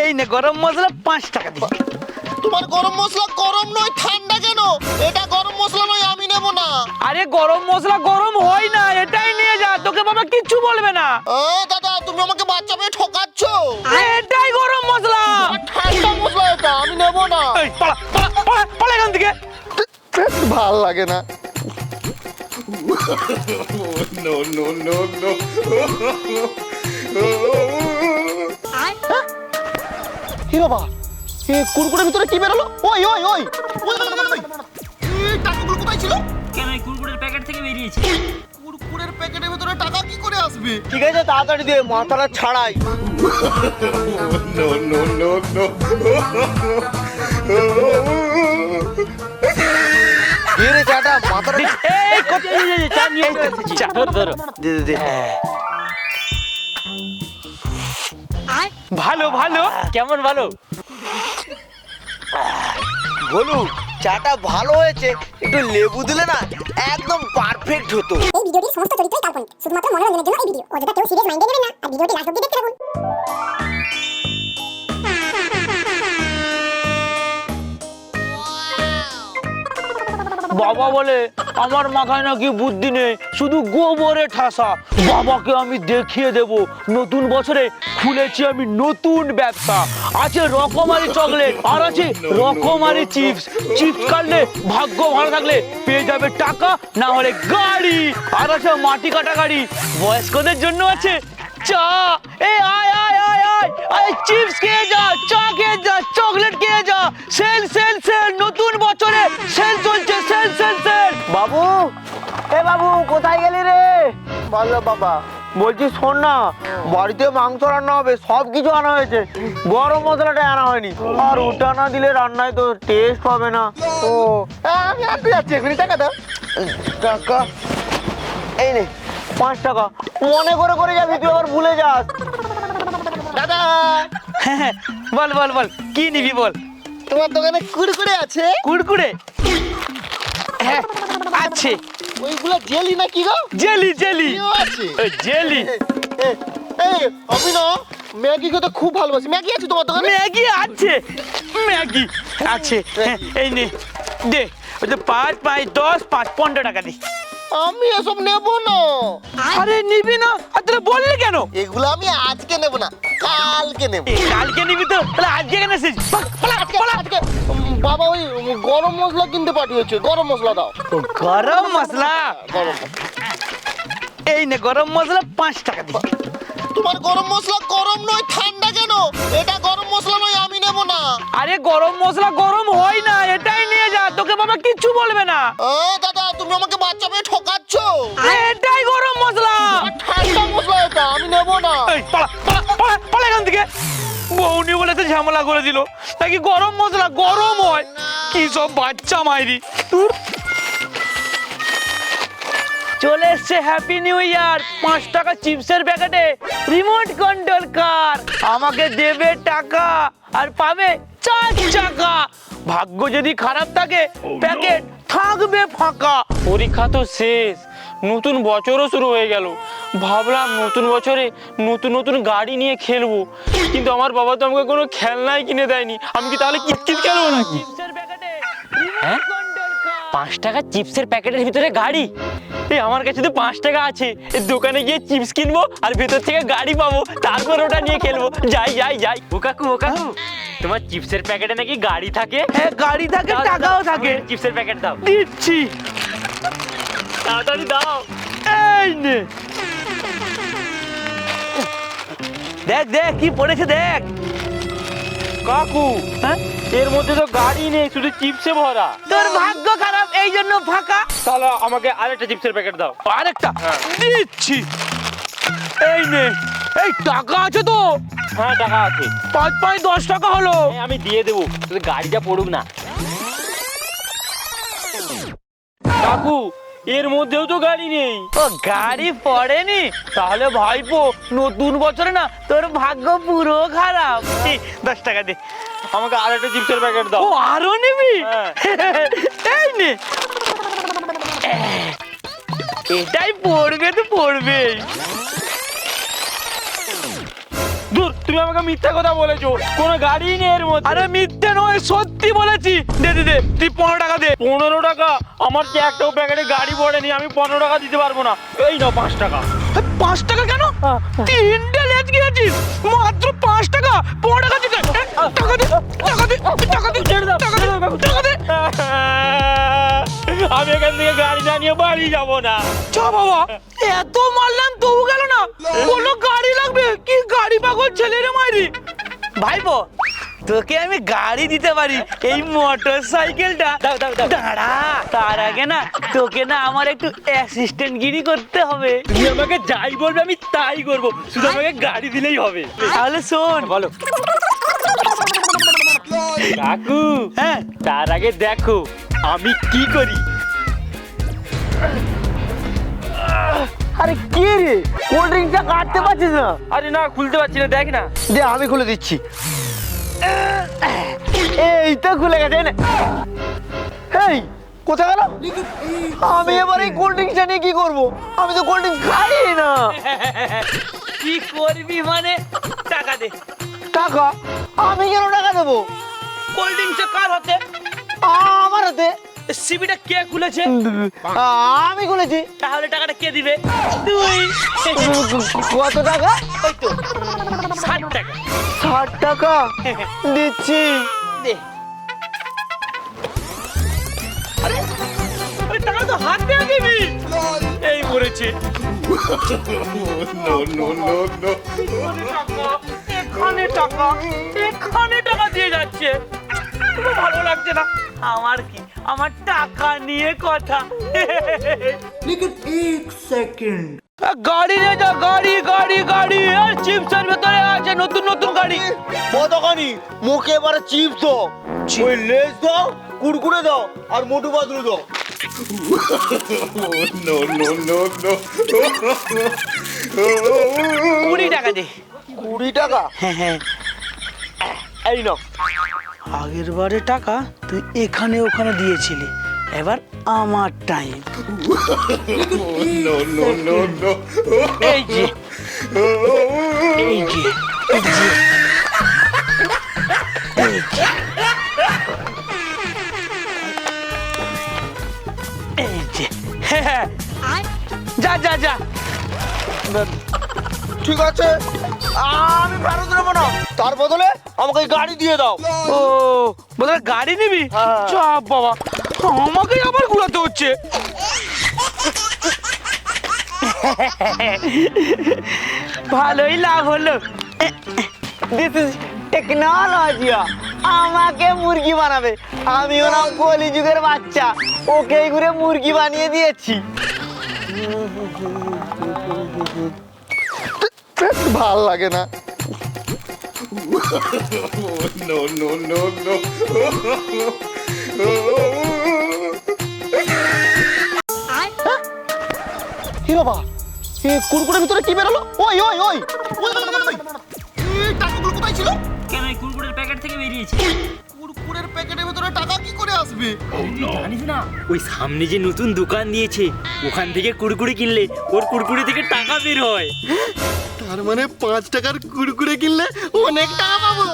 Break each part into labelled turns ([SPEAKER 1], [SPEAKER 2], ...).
[SPEAKER 1] এই নে গরম মশলা 5 টাকা দি।
[SPEAKER 2] তোমার গরম মশলা গরম নয় ঠান্ডা কেন? এটা গরম মশলা নয়, আমি নেব না।
[SPEAKER 1] আরে গরম মশলা গরম হয় না, এটাই নিয়ে যা, তোকে বাবা কিচ্ছু বলবে না।
[SPEAKER 2] দাদা তুমি আমাকে বাচ্চা পেয়ে ঠকাচ্ছ।
[SPEAKER 1] এটাই গরম মশলা।
[SPEAKER 2] ঠান্ডা মশলা এটা, আমি নেব না।
[SPEAKER 1] এই পালা পালা পালা পালা এখান থেকে।
[SPEAKER 2] ভাল লাগে না।
[SPEAKER 3] No, no, no, no.
[SPEAKER 2] কি বাবা, কুরকুরের ভিতরে কি বেরোলো? ওই ওই ওই টাকাগুলো কোথায় ছিল?
[SPEAKER 4] কেন এই কুরকুরের প্যাকেট থেকে বেরিয়েছে?
[SPEAKER 2] কুরকুরের প্যাকেটের ভিতরে টাকা কি করে আসবে?
[SPEAKER 1] ঠিক আছে তাড়াতাড়ি দে, মাথাটা ছাড়াই।
[SPEAKER 3] No, no, no, no.
[SPEAKER 1] ধীরে চাটা মাথাটা। এই কোথায় চা নিয়ে এসেছি। চা ধর ধর। দে দে দে। ভালো ভালো। কেমন ভালো? বলু চাটা ভালো হয়েছে, একটু লেবু দিলে না একদম পারফেক্ট হতো।
[SPEAKER 5] এই ভিডিওটির সমস্ত চরিত্রই কাল্পনিক, শুধুমাত্র মনোরঞ্জনের জন্য এই ভিডিও। অযথা কেউ সিরিয়াস মাইন্ডে নেবেন না আর ভিডিওটি লাস্ট অবধি দেখতে থাকুন।
[SPEAKER 1] বাবা বলে আমার মাথায় নাকি বুদ্ধি নেই, শুধু গোবরে ঠাসা। বাবাকে আমি দেখিয়ে দেব, নতুন বছরে খুলেছি আমি নতুন ব্যবসা। আছে রকমারি চকলেট আর আছে রকমারি চিপস। চিপস কাটলে ভাগ্য ভালো থাকলে পেয়ে যাবে টাকা, না হলে গাড়ি। আর আছে মাটি কাটা গাড়ি। বয়স্কদের জন্য আছে চা। এ আয় আয় আয় আয় আয়, চিপস খেয়ে যা, চা খেয়ে যা, চকলেট খেয়ে যা। সেল সেল সেল, নতুন বছরে সেল চলছে, সেল সেল সেল। বাবু, এ বাবু কোথায় গেলি রে?
[SPEAKER 2] ভালো বাবা।
[SPEAKER 1] বলছি শোন না, বাড়িতে মাংস রান্না হবে, সব কিছু আনা হয়েছে, গরম মশলাটা আনা হয়নি। আর ওটা না দিলে রান্নায় তো টেস্ট হবে না।
[SPEAKER 2] ও আমি আনতে যাচ্ছি, এখনই টাকা দাও।
[SPEAKER 1] টাকা এই নে 5 টাকা। মনে করে করে যাবি, তুই আবার ভুলে যাস।
[SPEAKER 2] দাদা
[SPEAKER 1] হ্যাঁ বল বল বল, কি নিবি বল।
[SPEAKER 2] তোমার দোকানে কুরকুরে আছে?
[SPEAKER 1] কুড়কুড়ে হ্যাঁ আছে।
[SPEAKER 2] ওইগুলো জেলি না কি গো?
[SPEAKER 1] জেলি জেলি
[SPEAKER 2] এও আছে।
[SPEAKER 1] জেলি।
[SPEAKER 2] এই আমি না ম্যাগি খেতে খুব ভালোবাসি। ম্যাগি আছে তোমার দোকানে?
[SPEAKER 1] ম্যাগি আছে, ম্যাগি আছে। হ্যাঁ, এই নে দে, ওই তো 5 5 10 5 15 টাকা দি।
[SPEAKER 2] আমি এসব নেব না।
[SPEAKER 1] আরে নিবি না? আর তোরা বললি কেন?
[SPEAKER 2] এগুলো আমি আজকে নেব না, কালকে নেব।
[SPEAKER 1] কালকে নিবি তো, তাহলে আজকে কেন এসেছিস?
[SPEAKER 2] আজকে বাবা ওই গরম মশলা কিনতে পাঠিয়েছে, গরম মশলা দাও।
[SPEAKER 1] গরম মশলা
[SPEAKER 2] গরম
[SPEAKER 1] এই নে, গরম মশলা 5 টাকা দি।
[SPEAKER 2] তোমার গরম মশলা গরম নয় ঠান্ডা কেন? এটা গরম মশলা নয়, আমি নেব না।
[SPEAKER 1] আরে গরম মশলা গরম হয় না, এটাই নিয়ে যা, তোকে বাবা কিচ্ছু বলবে না।
[SPEAKER 2] দাদা তুমি আমাকে বাচ্চা পেয়ে ঠকাচ্ছ।
[SPEAKER 1] এটাই গরম মশলা।
[SPEAKER 2] ঠান্ডা মশলা এটা, আমি নেব না।
[SPEAKER 1] এই পালা পালা পালা পালা এখান থেকে। বউনি বলে তো ঝামেলা করে দিল, নাকি গরম মশলা গরম হয়। কি সব বাচ্চা মাইরি। চলে এসছে হ্যাপি নিউ ইয়ার। 5 টাকা চিপসের প্যাকেটে রিমোট কন্ট্রোল কার। আমাকে দেবে টাকা আর পাবে 4 টাকা। ভাগ্য যদি খারাপ থাকে প্যাকেট থাকবে ফাঁকা। পরীক্ষা তো শেষ, নতুন বছরও শুরু হয়ে গেল। ভাবলাম নতুন বছরে নতুন নতুন গাড়ি নিয়ে খেলবো, কিন্তু আমার বাবা তো আমাকে কোনো খেলনাই কিনে দেয়নি। আমি কি তাহলে কিতকিত খেলবো না? চিপসের প্যাকেটে
[SPEAKER 4] হ্যাঁ? 5 টাকা চিপসের প্যাকেটের ভিতরে গাড়ি?
[SPEAKER 1] এই আমার কাছে তো 5 টাকা আছে, এই দোকানে গিয়ে চিপস কিনবো আর ভেতর থেকে গাড়ি পাবো, তারপর ওটা নিয়ে খেলবো। যাই যাই যাই।
[SPEAKER 4] ও কাকু তোমার চিপসের প্যাকেটে নাকি গাড়ি থাকে?
[SPEAKER 1] হ্যাঁ গাড়ি থাকে,
[SPEAKER 4] দাও,
[SPEAKER 1] টাকাও
[SPEAKER 4] দাও,
[SPEAKER 1] থাকে।
[SPEAKER 4] আমাকে চিপসের প্যাকেট দাও।
[SPEAKER 1] দিচ্ছি,
[SPEAKER 4] তাড়াতাড়ি দাও।
[SPEAKER 1] এই নে। দেখ দেখ কি পড়েছে দেখ।
[SPEAKER 4] কাকু
[SPEAKER 1] হ্যাঁ,
[SPEAKER 4] এর মধ্যে তো গাড়ি নেই, শুধু চিপসে ভরা।
[SPEAKER 1] তোর ভাগ্য খারাপ, এই জন্য ফাঁকা।
[SPEAKER 4] তাহলে আমাকে আরেকটা চিপসের প্যাকেট দাও।
[SPEAKER 1] আরেকটা দিচ্ছি, এই নে। এই টাকা আছে তো?
[SPEAKER 4] হ্যাঁ টাকা আছে।
[SPEAKER 1] 5 5 10 টাকা হলো।
[SPEAKER 4] আমি দিয়ে দেবো, শুধু গাড়িটা পড়ুক না। কাকু এর মধ্যেও তো গাড়ি নেই।
[SPEAKER 1] ও গাড়ি পড়েনি? তাহলে ভাইপো নতুন বছরে না তোর ভাগ্য পুরো খারাপ। 10 টাকা দে।
[SPEAKER 4] আমাকে আরেকটা চিপসের প্যাকেট দাও।
[SPEAKER 1] ও আরো নিবি?
[SPEAKER 4] হ্যাঁ।
[SPEAKER 1] এই নে। এটাই পড়বে তো পড়বে। দূর তুমি আমাকে মিথ্যা কথা বলেছো, কোনো গাড়ি নেই এর মধ্যে। আরে মিথ্যে নয়, সত্যি বলেছি। দে দে দে, তুই 15 টাকা দে। 15 টাকা? আমার যে একটাও প্যাকেটে গাড়ি পড়েনি, আমি 15 টাকা দিতে পারবো না। এই নাও 5 টাকা। 5 টাকা কেন? 3টে লেজ গিয়েছিস, মাত্র 5 টাকা। 15 টাকা দিতে, টাকা দে, টাকা দে, টাকা দে, টাকা দে, টাকা দে। আমি এখান থেকে গাড়ি না নিয়ে বাড়ি যাবো না। চ বাবা, এত মারলাম তবু গেল না। বলো গাড়ি লাগবে, কি গাড়ি পাগল ছেলে রে মাইরি। ভাইপো, তোকে আমি গাড়ি দিতে পারি, এই মোটর সাইকেলটা। দাঁড়া, তার আগে না তোকে না আমার একটু অ্যাসিস্ট্যান্ট গিরি করতে হবে। তুই আমাকে যাই বলবে আমি তাই করবো, শুধু আমাকে গাড়ি দিলেই হবে। তাহলে শোন। বলো কাকু। হ্যাঁ, তার আগে দেখো আমি কি করি।
[SPEAKER 2] আরে কি রে, কোল্ড ড্রিঙ্কটা কাটতে পারছিস না?
[SPEAKER 1] আরে না, খুলতে পারছি না, দেখ না।
[SPEAKER 2] দে আমি খুলে দিচ্ছি। এই তো খুলে গেছে না। এই কোথায় গেল? আমি এবার এই কোল্ড ড্রিঙ্কসটা নিয়ে কি করবো? আমি তো কোল্ড ড্রিঙ্ক খাই না।
[SPEAKER 1] কি করবি মানে? টাকা দে।
[SPEAKER 2] টাকা? আমি কেন টাকা দেবো?
[SPEAKER 1] কোল্ড ড্রিঙ্কস কার হাতে?
[SPEAKER 2] আমার হাতে।
[SPEAKER 1] সিবিটা কে খুলেছে?
[SPEAKER 2] আমি খুলেছি।
[SPEAKER 1] তাহলে টাকাটা কে দিবে? তুই।
[SPEAKER 2] কত টাকা?
[SPEAKER 1] ওই তো 60 টাকা।
[SPEAKER 2] 60 টাকা দিচ্ছি।
[SPEAKER 1] দে। আরে আরে, টাকা তো হাত দিয়ে দিবি। এই মরেছে।
[SPEAKER 3] No, no, no, no.
[SPEAKER 1] এখানে টাকা, এখানে টাকা দিয়ে যাচ্ছে। খুব ভালো লাগছে না। আমার কি, আমার টাকা নিয়ে কথা। গাড়ি নিয়ে যা, গাড়ি গাড়ি গাড়ি। আর চিপসের ভেতরে আছে নতুন নতুন গাড়ি।
[SPEAKER 2] কতখানি? মুখে এবারে চিপস দাও, ওই লেজ দাও, কুড়কুড়ে দাও, আর মোটু বাদরু দাও।
[SPEAKER 3] No, no, no, no.
[SPEAKER 1] 20 টাকা দে।
[SPEAKER 2] 20 টাকা?
[SPEAKER 1] এই নাও। আগের বারে টাকা তুই এখানে ওখানে দিয়েছিলি, এবার আমার time.
[SPEAKER 3] No, no, no, no.
[SPEAKER 1] এই যে, এই যে, এই যে, এই যে, এই যে। যা যা যা।
[SPEAKER 2] ঠিক আছে, আমি ফেরত দেবো না, তার বদলে আমাকে এই গাড়ি দিয়ে দাও।
[SPEAKER 1] ও, বলে গাড়ি নিবি?
[SPEAKER 2] হ্যাঁ।
[SPEAKER 1] চাপ বাবা, আমাকে আবার ঘুরাতে হচ্ছে। ভালোই লাভ হলো।
[SPEAKER 2] This is technology. আমাকে মুরগি বানাবে, আমি ওরা কলিযুগের বাচ্চা, ওকে ঘুরে মুরগি বানিয়ে দিয়েছি। ভাল লাগে না।
[SPEAKER 3] No, no, no, no.
[SPEAKER 2] কি বাবা, এই কুরকুরের ভিতরে কি বেরোলো? ওই ওই ওই এই টাকাগুলো কোথায় ছিল?
[SPEAKER 4] কেন এই কুরকুরের প্যাকেট থেকে বেরিয়েছে?
[SPEAKER 2] কুরকুরের প্যাকেটের ভিতরে টাকা কি করে আসবে?
[SPEAKER 4] জানিস না, ওই সামনে যে নতুন দোকান দিয়েছে, ওখান থেকে কুরকুরে কিনলে ওর কুরকুরে থেকে টাকা বের হয়।
[SPEAKER 2] তার মানে 5 টাকার কুরকুরে কিনলে অনেক টাকা পাবো।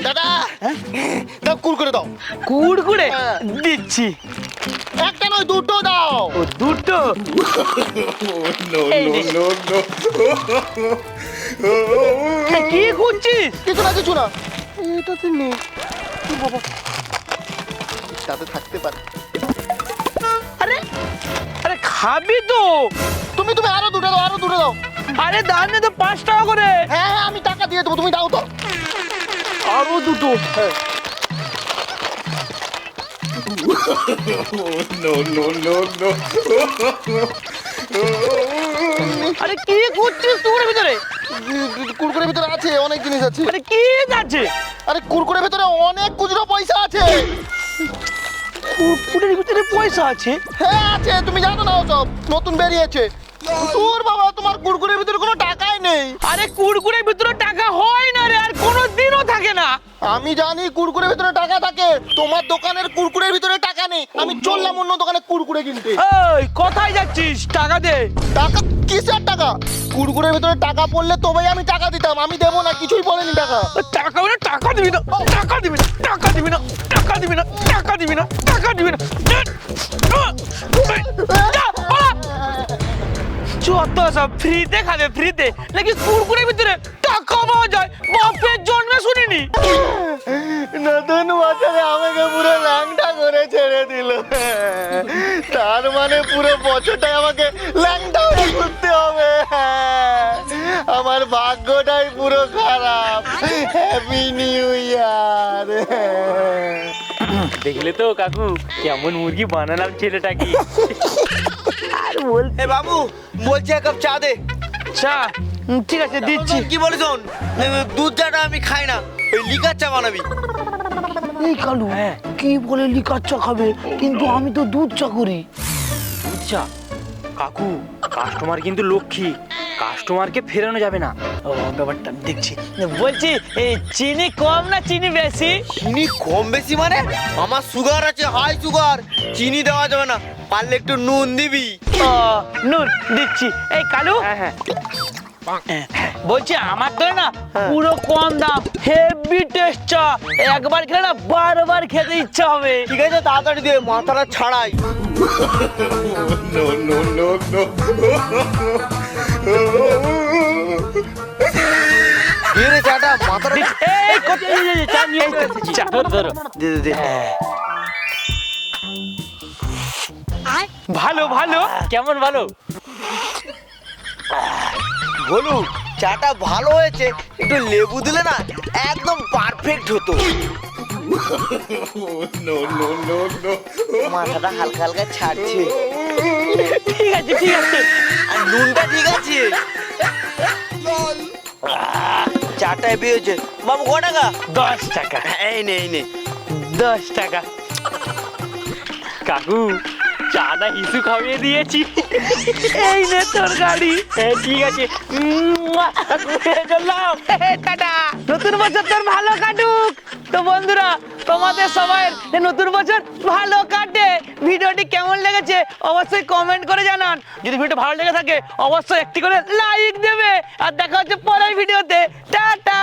[SPEAKER 2] দাদা, দাও কুরকুরে দাও।
[SPEAKER 1] কুড়কুড়ে দিচ্ছি।
[SPEAKER 2] একটা নয়, দুটো দাও।
[SPEAKER 1] ও, দুটো?
[SPEAKER 3] No, no, no, no.
[SPEAKER 1] কি খুঁজছিস?
[SPEAKER 2] কিছু না কিছু না, এটাতে নেই। ও বাবা, এটাতে থাকতে পারে।
[SPEAKER 1] আরে আরে, খাবি তো?
[SPEAKER 2] তুমি তুমি আরো দুটো দাও, আরো দুটো দাও।
[SPEAKER 1] আরে দাম নেই তো, 5 টাকা করে।
[SPEAKER 2] হ্যাঁ হ্যাঁ, আমি টাকা দিয়ে দেবো, তুমি দাও তো।
[SPEAKER 1] আরো দুটো।
[SPEAKER 2] হ্যাঁ।
[SPEAKER 3] No, no, no, no.
[SPEAKER 1] আরে কি খুঁজছিস কুড়কুড়ের ভিতরে?
[SPEAKER 2] কুরকুরের ভিতরে আছে অনেক জিনিস আছে।
[SPEAKER 1] আরে কি আছে?
[SPEAKER 2] আরে কুরকুরের ভিতরে অনেক খুচরো পয়সা আছে।
[SPEAKER 1] কুড়কুড়ের ভিতরে পয়সা আছে?
[SPEAKER 2] হ্যাঁ আছে, তুমি জানো না সব নতুন বেরিয়েছে। তোর বাবা, তোমার কুরকুরের ভিতরে কোনো টাকাই নেই।
[SPEAKER 1] আরে কুড়কুড়ের ভিতরে টাকা হয় না রে, আর কোনো দিনও থাকে না।
[SPEAKER 6] আমি জানি কুরকুরের ভিতরে টাকা থাকে, তোমার দোকানের কুরকুরের ভিতরে টাকা নেই। আমি চললাম অন্য দোকানে কুরকুরে কিনতে।
[SPEAKER 1] এই কোথায় যাচ্ছিস? টাকা দে।
[SPEAKER 6] টাকা কিসের টাকা? কুরকুরের ভিতরে টাকা পড়লে তবেই আমি টাকা দিতাম, আমি দেবো না, কিছুই বলেনি টাকা।
[SPEAKER 1] টাকা মানে টাকা দিবি না, টাকা দিবি না, টাকা দিবি না, টাকা দিবি না, টাকা দিবি না, টাকা দিবি না। যত সব ফ্রিতে খাবে, ফ্রিতে নাকি কুরকুরের ভিতরে টাকা পাওয়া যায়? বাপের জন্মে শুনিনি।
[SPEAKER 6] নতুন বছরে আমাকে পুরো ল্যাংটা করে ছেড়ে দিল, তার মানে পুরো বছরটাই আমাকে ল্যাংটা হয়ে ঘুরতে হবে। আমার ভাগ্যটাই পুরো খারাপ। Happy new year.
[SPEAKER 4] দেখলে তো কাকু কেমন মুরগি বানালাম ছেলেটাকে।
[SPEAKER 2] এ বাবু, বলছি এক কাপ চা দে।
[SPEAKER 1] চা? ঠিক আছে দিচ্ছি।
[SPEAKER 2] কি বলিস শোন, দুধ চাটা আমি খাই না, ওই লিকার চা বানাবি।
[SPEAKER 1] এই কালু কি বলে লিকার চা খাবে, কিন্তু আমি তো দুধ চা করি।
[SPEAKER 4] বুঝছা কাকু, কাস্টমার কিন্তু লক্ষ্মী, কাস্টমারকে ফেরানো যাবে না।
[SPEAKER 1] ও ব্যাপারটা আমি দেখছি। বলছি এই চিনি কম না চিনি বেশি?
[SPEAKER 2] চিনি কম বেশি মানে? আমার সুগার আছে, হাই সুগার, চিনি দেওয়া যাবে না, পারলে একটু নুন দিবি।
[SPEAKER 1] ও, নুন দিচ্ছি। এই কালু,
[SPEAKER 4] হ্যাঁ
[SPEAKER 1] বলছি আমার তো না পুরো কম দাম, হেভি টেস্ট চা, একবার খেলে না বারবার খেতে ইচ্ছা হবে।
[SPEAKER 2] ঠিক আছে, তাড়াতাড়ি দে, মাথাটা ছাড়াই।
[SPEAKER 3] No, no, no, no.
[SPEAKER 2] দিয়ে রে চাটা, মাথাটা
[SPEAKER 1] এই চা নিয়ে এসেছি। চা ধরো ধরো।
[SPEAKER 2] দে দে দে।
[SPEAKER 1] ভালো ভালো।
[SPEAKER 4] কেমন ভালো?
[SPEAKER 2] বলু, চাটা ভালো হয়েছে, একটু লেবু দিলে না একদম পারফেক্ট হতো।
[SPEAKER 3] No, no, no, no.
[SPEAKER 2] মাথাটা হালকা হালকা ছাড়ছে,
[SPEAKER 1] ঠিক আছে ঠিক আছে।
[SPEAKER 2] আর নুনটা ঠিক আছে। চাটা হেভি হয়েছে। বাবু ক টাকা?
[SPEAKER 1] 10 টাকা।
[SPEAKER 2] এই নে এই নে।
[SPEAKER 1] 10 টাকা।
[SPEAKER 4] কাকু চাটা হিসু খাইয়ে দিয়েছি।
[SPEAKER 1] এই নে তোর গাড়ি।
[SPEAKER 4] ঠিক আছে।
[SPEAKER 1] চললাম। টাটা। নতুন বছর তোর ভালো কাটুক। তো বন্ধুরা, তোমাদের সবাই নতুন বছর ভালো কাটে। ভিডিওটি কেমন লেগেছে অবশ্যই কমেন্ট করে জানান। যদি ভিডিও ভালো লেগে থাকে অবশ্যই একটি করে লাইক দেবে। আর দেখা হচ্ছে পরের ভিডিওতে। টাটা।